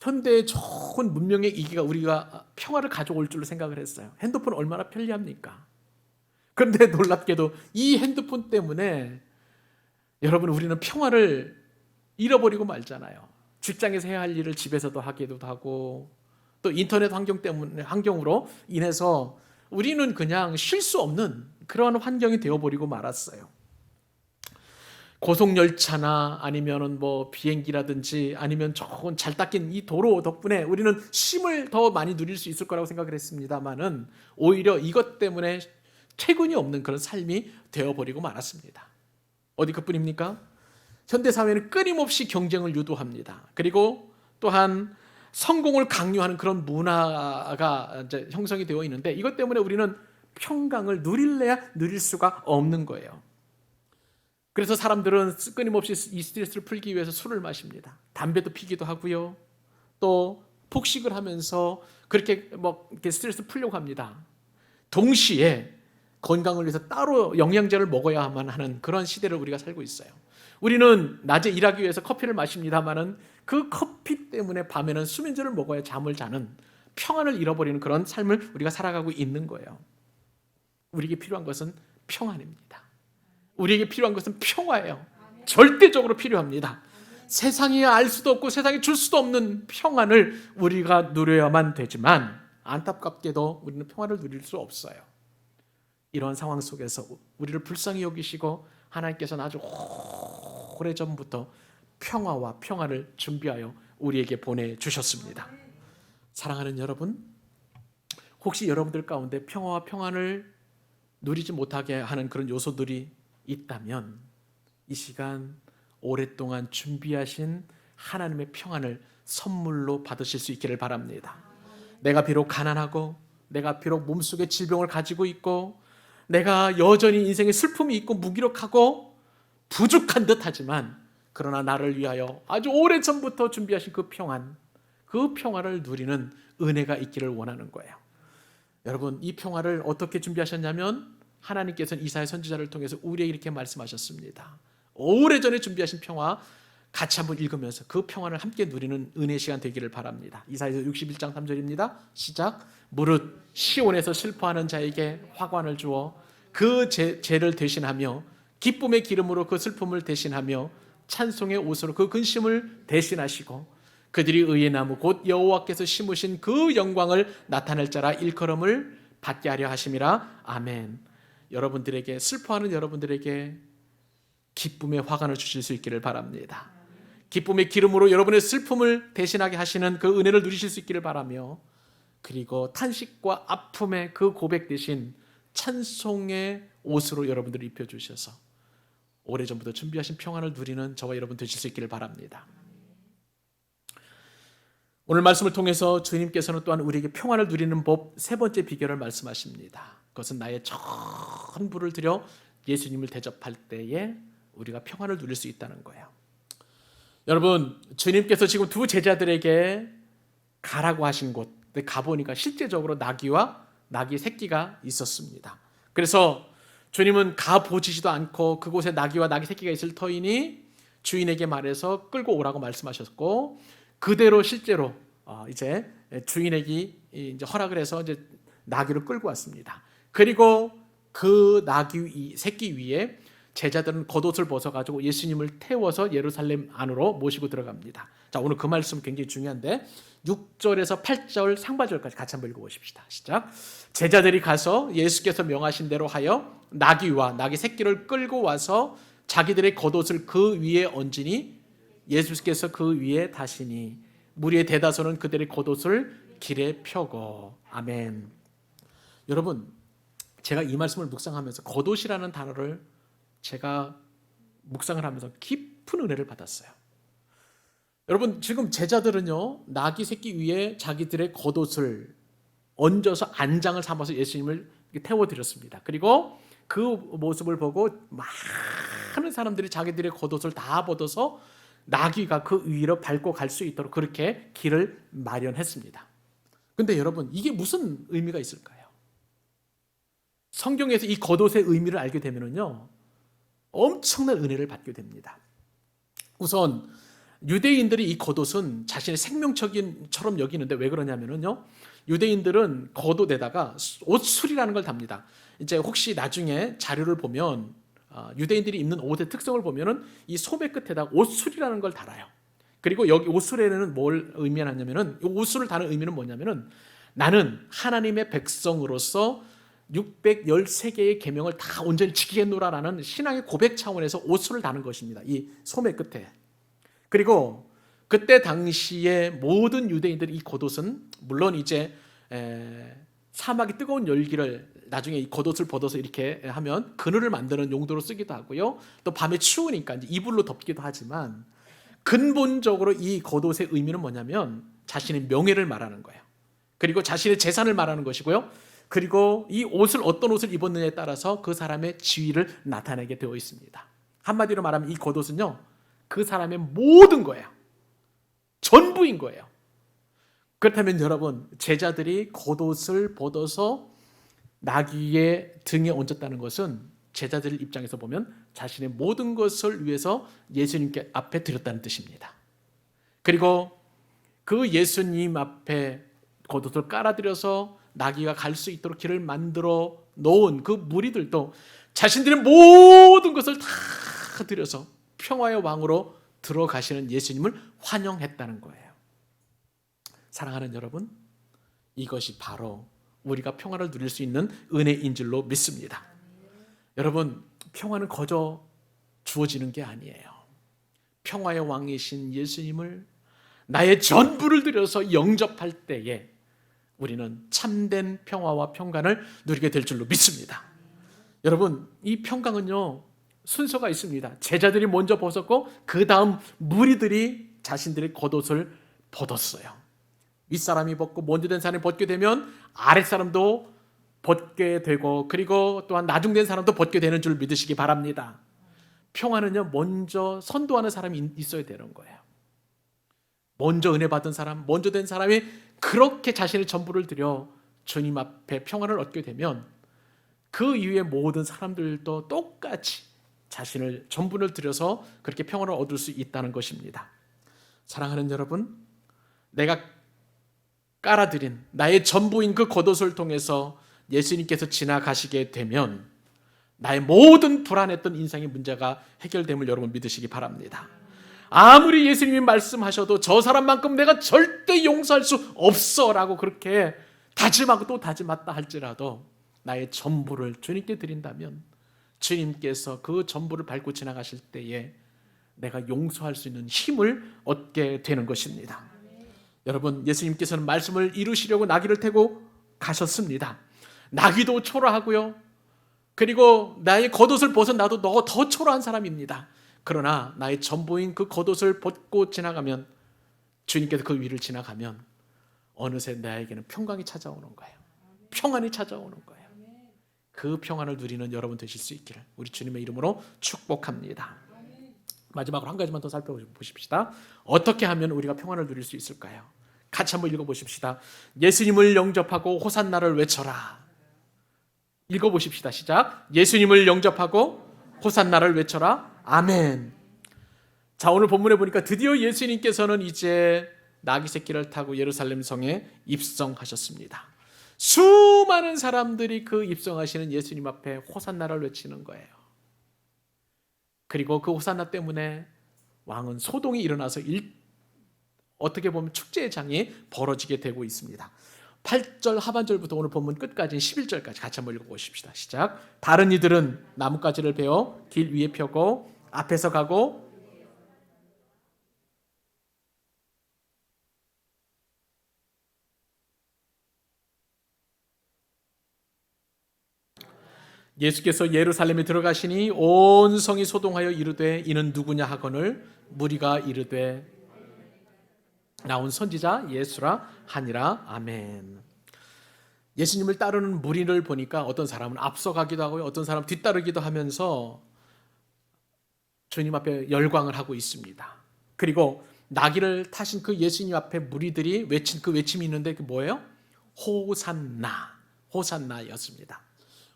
현대의 좋은 문명의 이기가 우리가 평화를 가져올 줄로 생각을 했어요. 핸드폰 얼마나 편리합니까? 그런데 놀랍게도 이 핸드폰 때문에 여러분, 우리는 평화를 잃어버리고 말잖아요. 직장에서 해야 할 일을 집에서도 하기도 하고, 또 인터넷 환경으로 인해서 우리는 그냥 쉴 수 없는 그런 환경이 되어버리고 말았어요. 고속열차나 아니면은 뭐 비행기라든지 아니면 좋은 잘 닦인 이 도로 덕분에 우리는 쉼을 더 많이 누릴 수 있을 거라고 생각을 했습니다만은, 오히려 이것 때문에 퇴근이 없는 그런 삶이 되어버리고 말았습니다. 어디 그뿐입니까? 현대사회는 끊임없이 경쟁을 유도합니다. 그리고 또한 성공을 강요하는 그런 문화가 이제 형성이 되어 있는데, 이것 때문에 우리는 평강을 누릴래야 누릴 수가 없는 거예요. 그래서 사람들은 끊임없이 이 스트레스를 풀기 위해서 술을 마십니다. 담배도 피기도 하고요. 또 폭식을 하면서 그렇게 이렇게 스트레스 풀려고 합니다. 동시에 건강을 위해서 따로 영양제를 먹어야만 하는 그런 시대를 우리가 살고 있어요. 우리는 낮에 일하기 위해서 커피를 마십니다만은 그 커피 때문에 밤에는 수면제를 먹어야 잠을 자는, 평안을 잃어버리는 그런 삶을 우리가 살아가고 있는 거예요. 우리에게 필요한 것은 평안입니다. 우리에게 필요한 것은 평화예요. 절대적으로 필요합니다. 세상이 알 수도 없고 세상이 줄 수도 없는 평안을 우리가 누려야만 되지만, 안타깝게도 우리는 평화를 누릴 수 없어요. 이런 상황 속에서 우리를 불쌍히 여기시고 하나님께서는 아주 오래전부터 평화와 평안을 준비하여 우리에게 보내주셨습니다. 사랑하는 여러분, 혹시 여러분들 가운데 평화와 평안을 누리지 못하게 하는 그런 요소들이 있다면, 이 시간 오랫동안 준비하신 하나님의 평안을 선물로 받으실 수 있기를 바랍니다. 내가 비록 가난하고, 내가 비록 몸속에 질병을 가지고 있고, 내가 여전히 인생에 슬픔이 있고 무기력하고 부족한 듯 하지만, 그러나 나를 위하여 아주 오래전부터 준비하신 그 평안, 그 평화를 누리는 은혜가 있기를 원하는 거예요. 여러분, 이 평화를 어떻게 준비하셨냐면, 하나님께서는 이사야 선지자를 통해서 우리에게 이렇게 말씀하셨습니다. 오래전에 준비하신 평화, 같이 한번 읽으면서 그 평안을 함께 누리는 은혜 시간 되기를 바랍니다. 이사야서 61장 3절입니다. 시작. 무릇 시온에서 슬퍼하는 자에게 화관을 주어 그 죄를 대신하며, 기쁨의 기름으로 그 슬픔을 대신하며, 찬송의 옷으로 그 근심을 대신하시고, 그들이 의의 나무 곧 여호와께서 심으신 그 영광을 나타낼 자라 일컬음을 받게 하려 하심이라. 아멘. 여러분들에게, 슬퍼하는 여러분들에게 기쁨의 화관을 주실 수 있기를 바랍니다. 기쁨의 기름으로 여러분의 슬픔을 대신하게 하시는 그 은혜를 누리실 수 있기를 바라며, 그리고 탄식과 아픔의 그 고백 대신 찬송의 옷으로 여러분들을 입혀주셔서 오래전부터 준비하신 평안을 누리는 저와 여러분 되실 수 있기를 바랍니다. 오늘 말씀을 통해서 주님께서는 또한 우리에게 평안을 누리는 법 세 번째 비결을 말씀하십니다. 그것은 나의 전부를 들여 예수님을 대접할 때에 우리가 평안을 누릴 수 있다는 거예요. 여러분, 주님께서 지금 두 제자들에게 가라고 하신 곳에 가보니까 실제적으로 나귀와 나귀 새끼가 있었습니다. 그래서 주님은 가보지도 않고 그곳에 나귀와 나귀 새끼가 있을 터이니 주인에게 말해서 끌고 오라고 말씀하셨고, 그대로 실제로 이제 주인에게 이제 허락을 해서 이제 나귀를 끌고 왔습니다. 그리고 그 나귀 새끼 위에 제자들은 겉옷을 벗어가지고 예수님을 태워서 예루살렘 안으로 모시고 들어갑니다. 자, 오늘 그 말씀 굉장히 중요한데 6절에서 8절 상반절까지 같이 한번 읽어보십시다. 시작. 제자들이 가서 예수께서 명하신 대로 하여 나귀와 나귀 새끼를 끌고 와서 자기들의 겉옷을 그 위에 얹으니 예수께서 그 위에 타시니 무리의 대다수는 그들의 겉옷을 길에 펴고. 아멘. 여러분, 제가 이 말씀을 묵상하면서 겉옷이라는 단어를 제가 묵상을 하면서 깊은 은혜를 받았어요. 여러분, 지금 제자들은요, 나귀 새끼 위에 자기들의 겉옷을 얹어서 안장을 삼아서 예수님을 태워드렸습니다. 그리고 그 모습을 보고 많은 사람들이 자기들의 겉옷을 다 벗어서 나귀가 그 위로 밟고 갈 수 있도록 그렇게 길을 마련했습니다. 근데 여러분, 이게 무슨 의미가 있을까요? 성경에서 이 겉옷의 의미를 알게 되면요, 엄청난 은혜를 받게 됩니다. 우선 유대인들이 이 겉옷은 자신의 생명처럼 여기는데 왜 그러냐면요, 유대인들은 겉옷에다가 옷술이라는 걸 답니다. 이제 혹시 나중에 자료를 보면 유대인들이 입는 옷의 특성을 보면은 이 소매 끝에다 옷술이라는 걸 달아요. 그리고 여기 옷술에는 뭘 의미하냐면은, 이 옷술을 다는 의미는 뭐냐면은, 나는 하나님의 백성으로서 613개의 계명을 다 온전히 지키겠노라라는 신앙의 고백 차원에서 옷술을 다는 것입니다. 이 소매 끝에. 그리고 그때 당시에 모든 유대인들이 이 겉옷은 물론 이제 사막이 뜨거운 열기를 나중에 이 겉옷을 벗어서 이렇게 하면 그늘을 만드는 용도로 쓰기도 하고요. 또 밤에 추우니까 이제 이불로 덮기도 하지만, 근본적으로 이 겉옷의 의미는 뭐냐면 자신의 명예를 말하는 거예요. 그리고 자신의 재산을 말하는 것이고요. 그리고 이 옷을 어떤 옷을 입었느냐에 따라서 그 사람의 지위를 나타내게 되어 있습니다. 한마디로 말하면 이 겉옷은요, 그 사람의 모든 거예요. 전부인 거예요. 그렇다면 여러분, 제자들이 겉옷을 벗어서 나귀의 등에 얹었다는 것은 제자들 입장에서 보면 자신의 모든 것을 위해서 예수님께 앞에 드렸다는 뜻입니다. 그리고 그 예수님 앞에 겉옷을 깔아드려서 나귀가 갈 수 있도록 길을 만들어 놓은 그 무리들도 자신들의 모든 것을 다 드려서 평화의 왕으로 들어가시는 예수님을 환영했다는 거예요. 사랑하는 여러분, 이것이 바로 우리가 평화를 누릴 수 있는 은혜인 줄로 믿습니다. 여러분, 평화는 거저 주어지는 게 아니에요. 평화의 왕이신 예수님을 나의 전부를 들여서 영접할 때에 우리는 참된 평화와 평강을 누리게 될 줄로 믿습니다. 여러분, 이 평강은요, 순서가 있습니다. 제자들이 먼저 벗었고 그 다음 무리들이 자신들의 겉옷을 벗었어요. 윗사람이 벗고 먼저 된 사람이 벗게 되면 아랫사람도 벗게 되고, 그리고 또한 나중된 사람도 벗게 되는 줄 믿으시기 바랍니다. 평화는요, 먼저 선도하는 사람이 있어야 되는 거예요. 먼저 은혜 받은 사람, 먼저 된 사람이 그렇게 자신의 전부를 들여 주님 앞에 평안을 얻게 되면 그 이후에 모든 사람들도 똑같이 자신을 전부를 들여서 그렇게 평안을 얻을 수 있다는 것입니다. 사랑하는 여러분, 내가 깔아드린 나의 전부인 그 겉옷을 통해서 예수님께서 지나가시게 되면 나의 모든 불안했던 인생의 문제가 해결됨을 여러분 믿으시기 바랍니다. 아무리 예수님이 말씀하셔도 저 사람만큼 내가 절대 용서할 수 없어 라고 그렇게 다짐하고 또 다짐했다 할지라도 나의 전부를 주님께 드린다면 주님께서 그 전부를 밟고 지나가실 때에 내가 용서할 수 있는 힘을 얻게 되는 것입니다. 여러분, 예수님께서는 말씀을 이루시려고 나귀를 타고 가셨습니다. 나귀도 초라하고요, 그리고 나의 겉옷을 벗은 나도 더 초라한 사람입니다. 그러나 나의 전부인 그 겉옷을 벗고 지나가면, 주님께서 그 위를 지나가면 어느새 나에게는 평강이 찾아오는 거예요. 평안이 찾아오는 거예요. 그 평안을 누리는 여러분 되실 수 있기를 우리 주님의 이름으로 축복합니다. 마지막으로 한 가지만 더 살펴보십시다. 어떻게 하면 우리가 평안을 누릴 수 있을까요? 같이 한번 읽어보십시다. 예수님을 영접하고 호산나를 외쳐라. 읽어보십시다. 시작. 예수님을 영접하고 호산나를 외쳐라. 아멘. 자, 오늘 본문에 보니까 드디어 예수님께서는 이제 나귀 새끼를 타고 예루살렘 성에 입성하셨습니다. 수많은 사람들이 그 입성하시는 예수님 앞에 호산나를 외치는 거예요. 그리고 그 호산나 때문에 왕은 소동이 일어나서 어떻게 보면 축제의 장이 벌어지게 되고 있습니다. 8절 하반절부터 오늘 본문 끝까지 11절까지 같이 한번 읽어보십시다. 시작. 다른 이들은 나뭇가지를 베어 길 위에 펴고 앞에서 가고 예수께서 예루살렘에 들어가시니 온 성이 소동하여 이르되 이는 누구냐 하거늘 무리가 이르되 나온 선지자 예수라 하니라. 아멘. 예수님을 따르는 무리를 보니까 어떤 사람은 앞서가기도 하고요, 어떤 사람은 뒤따르기도 하면서 주님 앞에 열광을 하고 있습니다. 그리고 나귀를 타신 그 예수님 앞에 무리들이 외친 그 외침이 있는데 그 뭐예요? 호산나, 호산나였습니다.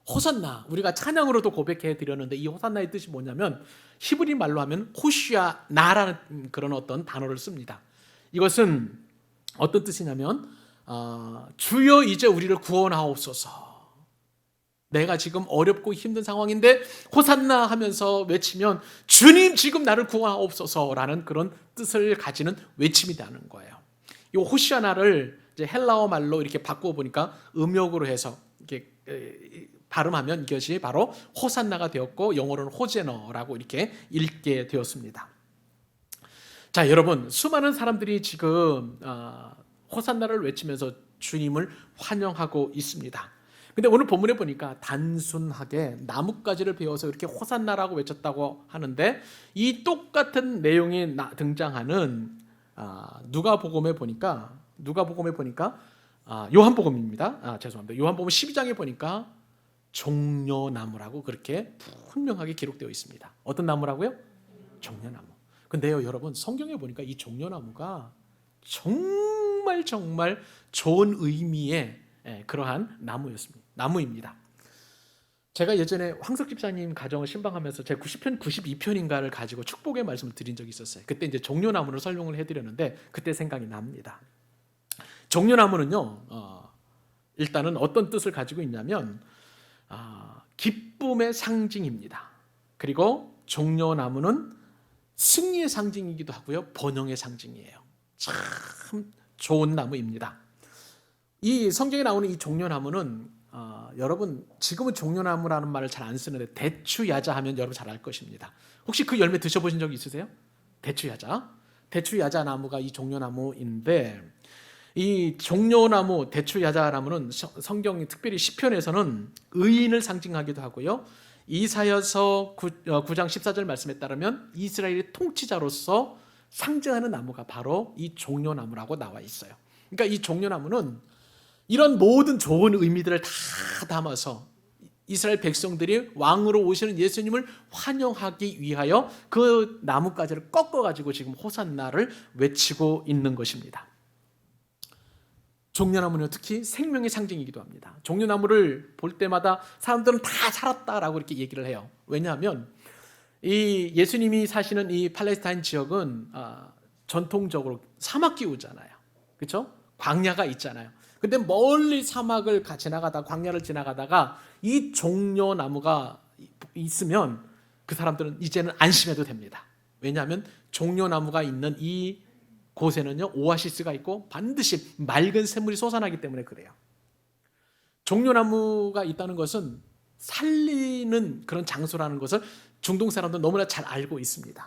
호산나, 우리가 찬양으로도 고백해 드렸는데 이 호산나의 뜻이 뭐냐면 히브리 말로 하면 호시아나라는 그런 어떤 단어를 씁니다. 이것은 어떤 뜻이냐면 주여 이제 우리를 구원하옵소서. 내가 지금 어렵고 힘든 상황인데 호산나 하면서 외치면 주님 지금 나를 구원하옵소서라는 그런 뜻을 가지는 외침이라는 거예요. 이 호시아나를 이제 헬라어 말로 이렇게 바꾸어 보니까 음역으로 해서 이렇게 발음하면 이것이 바로 호산나가 되었고 영어로는 호제너라고 이렇게 읽게 되었습니다. 자, 여러분, 수많은 사람들이 지금 호산나를 외치면서 주님을 환영하고 있습니다. 근데 오늘 본문에 보니까 단순하게 나뭇가지를 베어서 이렇게 호산나라고 외쳤다고 하는데 이 똑같은 내용이 등장하는 누가복음에 보니까 요한복음입니다. 죄송합니다. 요한복음 12장에 보니까 종려나무라고 그렇게 분명하게 기록되어 있습니다. 어떤 나무라고요? 종려나무. 근데요, 여러분, 성경에 보니까 이 종려나무가 정말 좋은 의미의 그러한 나무입니다. 제가 예전에 황석 집사님 가정을 신방하면서 제 90편, 92편인가를 가지고 축복의 말씀을 드린 적이 있었어요. 그때 이제 종려나무를 설명을 해드렸는데 그때 생각이 납니다. 종려나무는요, 일단은 어떤 뜻을 가지고 있냐면 기쁨의 상징입니다. 그리고 종려나무는 승리의 상징이기도 하고요, 번영의 상징이에요. 참 좋은 나무입니다. 이 성경에 나오는 이 종려나무는 여러분 지금은 종려나무라는 말을 잘 안 쓰는데 대추야자 하면 여러분 잘 알 것입니다. 혹시 그 열매 드셔보신 적 있으세요? 대추야자 나무가 이 종려나무인데 이 종려나무, 대추야자나무는 성경 특별히 시편에서는 의인을 상징하기도 하고요, 이사야서 9장 14절 말씀에 따르면 이스라엘의 통치자로서 상징하는 나무가 바로 이 종려나무라고 나와 있어요. 그러니까 이 종려나무는 이런 모든 좋은 의미들을 다 담아서 이스라엘 백성들이 왕으로 오시는 예수님을 환영하기 위하여 그 나뭇가지를 꺾어가지고 지금 호산나를 외치고 있는 것입니다. 종려나무는 특히 생명의 상징이기도 합니다. 종려나무를 볼 때마다 사람들은 다 살았다라고 이렇게 얘기를 해요. 왜냐하면 이 예수님이 사시는 이 팔레스타인 지역은 전통적으로 사막 기후잖아요. 그렇죠? 광야가 있잖아요. 근데 멀리 사막을 지나가다가 광야를 지나가다가 이 종려나무가 있으면 그 사람들은 이제는 안심해도 됩니다. 왜냐하면 종려나무가 있는 이 곳에는요 오아시스가 있고 반드시 맑은 샘물이 솟아나기 때문에 그래요. 종려나무가 있다는 것은 살리는 그런 장소라는 것을 중동 사람들은 너무나 잘 알고 있습니다.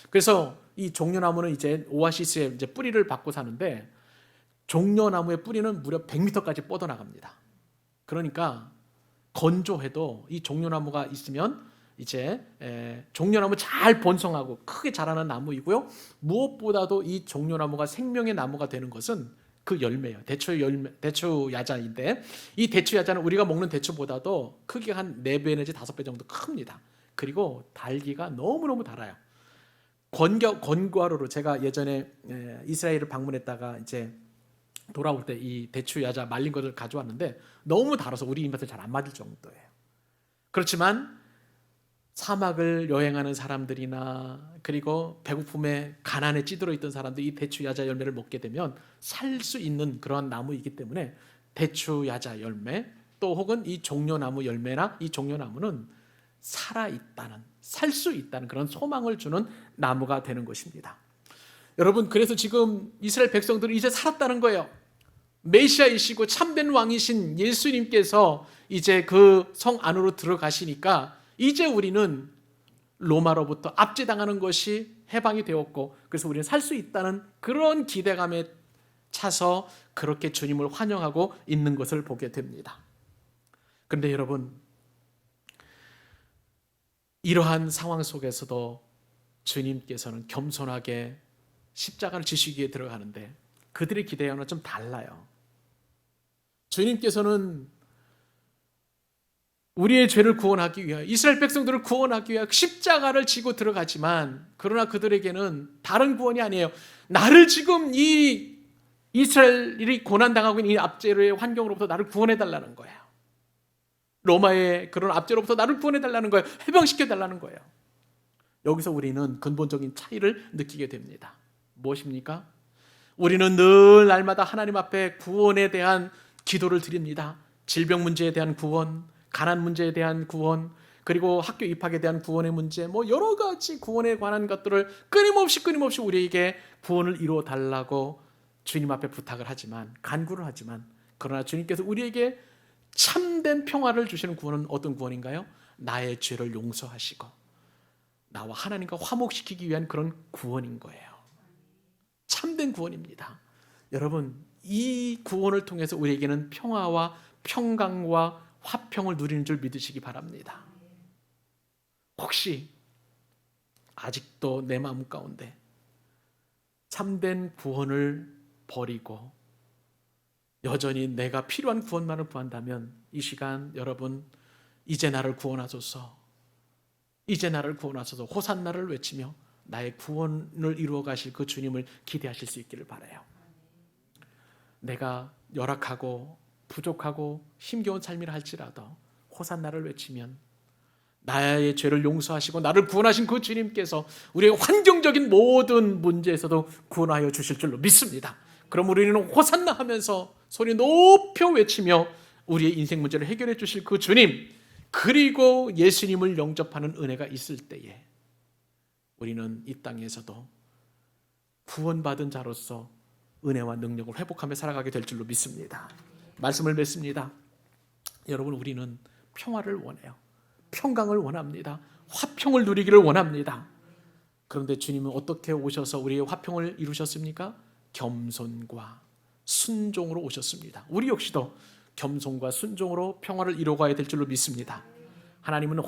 그래서 이 종려나무는 이제 오아시스에 이제 뿌리를 받고 사는데 종려나무의 뿌리는 무려 100m까지 뻗어나갑니다. 그러니까 건조해도 이 종려나무가 있으면 이제 종려나무 잘 번성하고 크게 자라는 나무이고요, 무엇보다도 이 종려나무가 생명의 나무가 되는 것은 그 열매예요. 대추 야자인데 이 대추 야자는 우리가 먹는 대추보다도 크기가 한 4배 내지 5배 정도 큽니다. 그리고 달기가 너무너무 달아요. 건과로로 제가 예전에 이스라엘을 방문했다가 이제 돌아올 때 이 대추 야자 말린 것을 가져왔는데 너무 달아서 우리 입맛에 잘 안 맞을 정도예요. 그렇지만 사막을 여행하는 사람들이나 그리고 배고픔에 가난에 찌들어 있던 사람들이 이 대추 야자 열매를 먹게 되면 살 수 있는 그러한 나무이기 때문에 대추 야자 열매 또 혹은 이 종려나무 열매나 이 종려나무는 살아있다는, 살 수 있다는 그런 소망을 주는 나무가 되는 것입니다. 여러분, 그래서 지금 이스라엘 백성들은 이제 살았다는 거예요. 메시아이시고 참된 왕이신 예수님께서 이제 그 성 안으로 들어가시니까 이제 우리는 로마로부터 압제당하는 것이 해방이 되었고, 그래서 우리는 살 수 있다는 그런 기대감에 차서 그렇게 주님을 환영하고 있는 것을 보게 됩니다. 그런데 여러분, 이러한 상황 속에서도 주님께서는 겸손하게 십자가를 지시기에 들어가는데 그들의 기대와는 좀 달라요. 주님께서는 우리의 죄를 구원하기 위하여, 이스라엘 백성들을 구원하기 위하여 십자가를 지고 들어가지만, 그러나 그들에게는 다른 구원이 아니에요. 나를 지금 이 이스라엘이 고난당하고 있는 이 압제의 환경으로부터 나를 구원해달라는 거예요. 로마의 그런 압제로부터 나를 구원해달라는 거예요. 해방시켜달라는 거예요. 여기서 우리는 근본적인 차이를 느끼게 됩니다. 무엇입니까? 우리는 늘 날마다 하나님 앞에 구원에 대한 기도를 드립니다. 질병 문제에 대한 구원, 가난 문제에 대한 구원, 그리고 학교 입학에 대한 구원의 문제, 여러 가지 구원에 관한 것들을 끊임없이 우리에게 구원을 이루어 달라고 주님 앞에 부탁을 하지만, 간구를 하지만, 그러나 주님께서 우리에게 참된 평화를 주시는 구원은 어떤 구원인가요? 나의 죄를 용서하시고 나와 하나님과 화목시키기 위한 그런 구원인 거예요. 참된 구원입니다. 여러분, 이 구원을 통해서 우리에게는 평화와 평강과 화평을 누리는 줄 믿으시기 바랍니다. 혹시 아직도 내 마음 가운데 참된 구원을 버리고 여전히 내가 필요한 구원만을 구한다면 이 시간 여러분, 이제 나를 구원하소서, 이제 나를 구원하소서 호산나를 외치며 나의 구원을 이루어 가실 그 주님을 기대하실 수 있기를 바라요. 내가 열악하고 부족하고 힘겨운 삶이라 할지라도 호산나를 외치면 나의 죄를 용서하시고 나를 구원하신 그 주님께서 우리의 환경적인 모든 문제에서도 구원하여 주실 줄로 믿습니다. 그럼 우리는 호산나 하면서 소리 높여 외치며 우리의 인생 문제를 해결해 주실 그 주님, 그리고 예수님을 영접하는 은혜가 있을 때에 우리는 이 땅에서도 구원받은 자로서 은혜와 능력을 회복하며 살아가게 될 줄로 믿습니다. 말씀을 맺습니다. 여러분, 우리는 평화를 원해요. 평강을 원합니다. 화평을 누리기를 원합니다. 그런데 주님은 어떻게 오셔서 우리의 화평을 이루셨습니까? 겸손과 순종으로 오셨습니다. 우리 역시도 겸손과 순종으로 평화를 이루어가야 될 줄로 믿습니다. 하나님은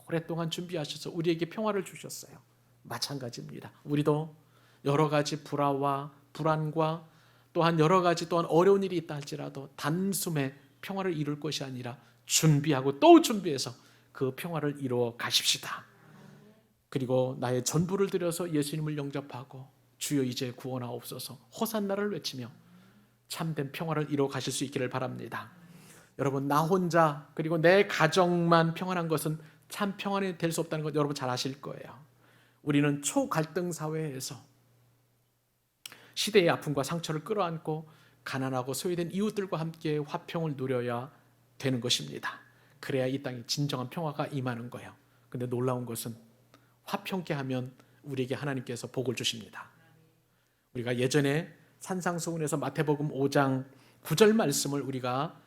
오랫동안 준비하셔서 우리에게 평화를 주셨어요. 마찬가지입니다. 우리도 여러 가지 불화와 불안과 또한 여러 가지 또한 어려운 일이 있다 할지라도 단숨에 평화를 이룰 것이 아니라 준비하고 또 준비해서 그 평화를 이루어 가십시다. 그리고 나의 전부를 들여서 예수님을 영접하고 주여 이제 구원하옵소서 호산나를 외치며 참된 평화를 이루어 가실 수 있기를 바랍니다. 여러분, 나 혼자 그리고 내 가정만 평안한 것은 참 평안이 될 수 없다는 것 여러분 잘 아실 거예요. 우리는 초갈등 사회에서 시대의 아픔과 상처를 끌어안고 가난하고 소외된 이웃들과 함께 화평을 누려야 되는 것입니다. 그래야 이 땅에 진정한 평화가 임하는 거예요. 근데 놀라운 것은 화평케 하면 우리에게 하나님께서 복을 주십니다. 우리가 예전에 산상수훈에서 마태복음 5장 9절 말씀을 우리가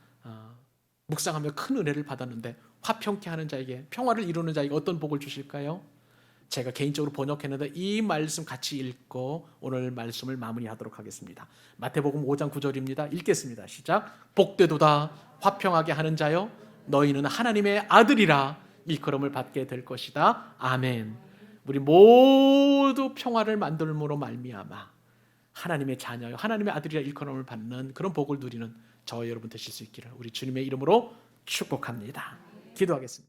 묵상하며 큰 은혜를 받았는데, 화평케 하는 자에게, 평화를 이루는 자에게 어떤 복을 주실까요? 제가 개인적으로 번역했는데 이 말씀 같이 읽고 오늘 말씀을 마무리하도록 하겠습니다. 마태복음 5장 9절입니다. 읽겠습니다. 시작. 복되도다 화평하게 하는 자여, 너희는 하나님의 아들이라 일컬음을 받게 될 것이다. 아멘. 우리 모두 평화를 만들므로 말미암아 하나님의 자녀요, 하나님의 아들이라 일컬음을 받는 그런 복을 누리는 저와 여러분 되실 수 있기를 우리 주님의 이름으로 축복합니다. 기도하겠습니다.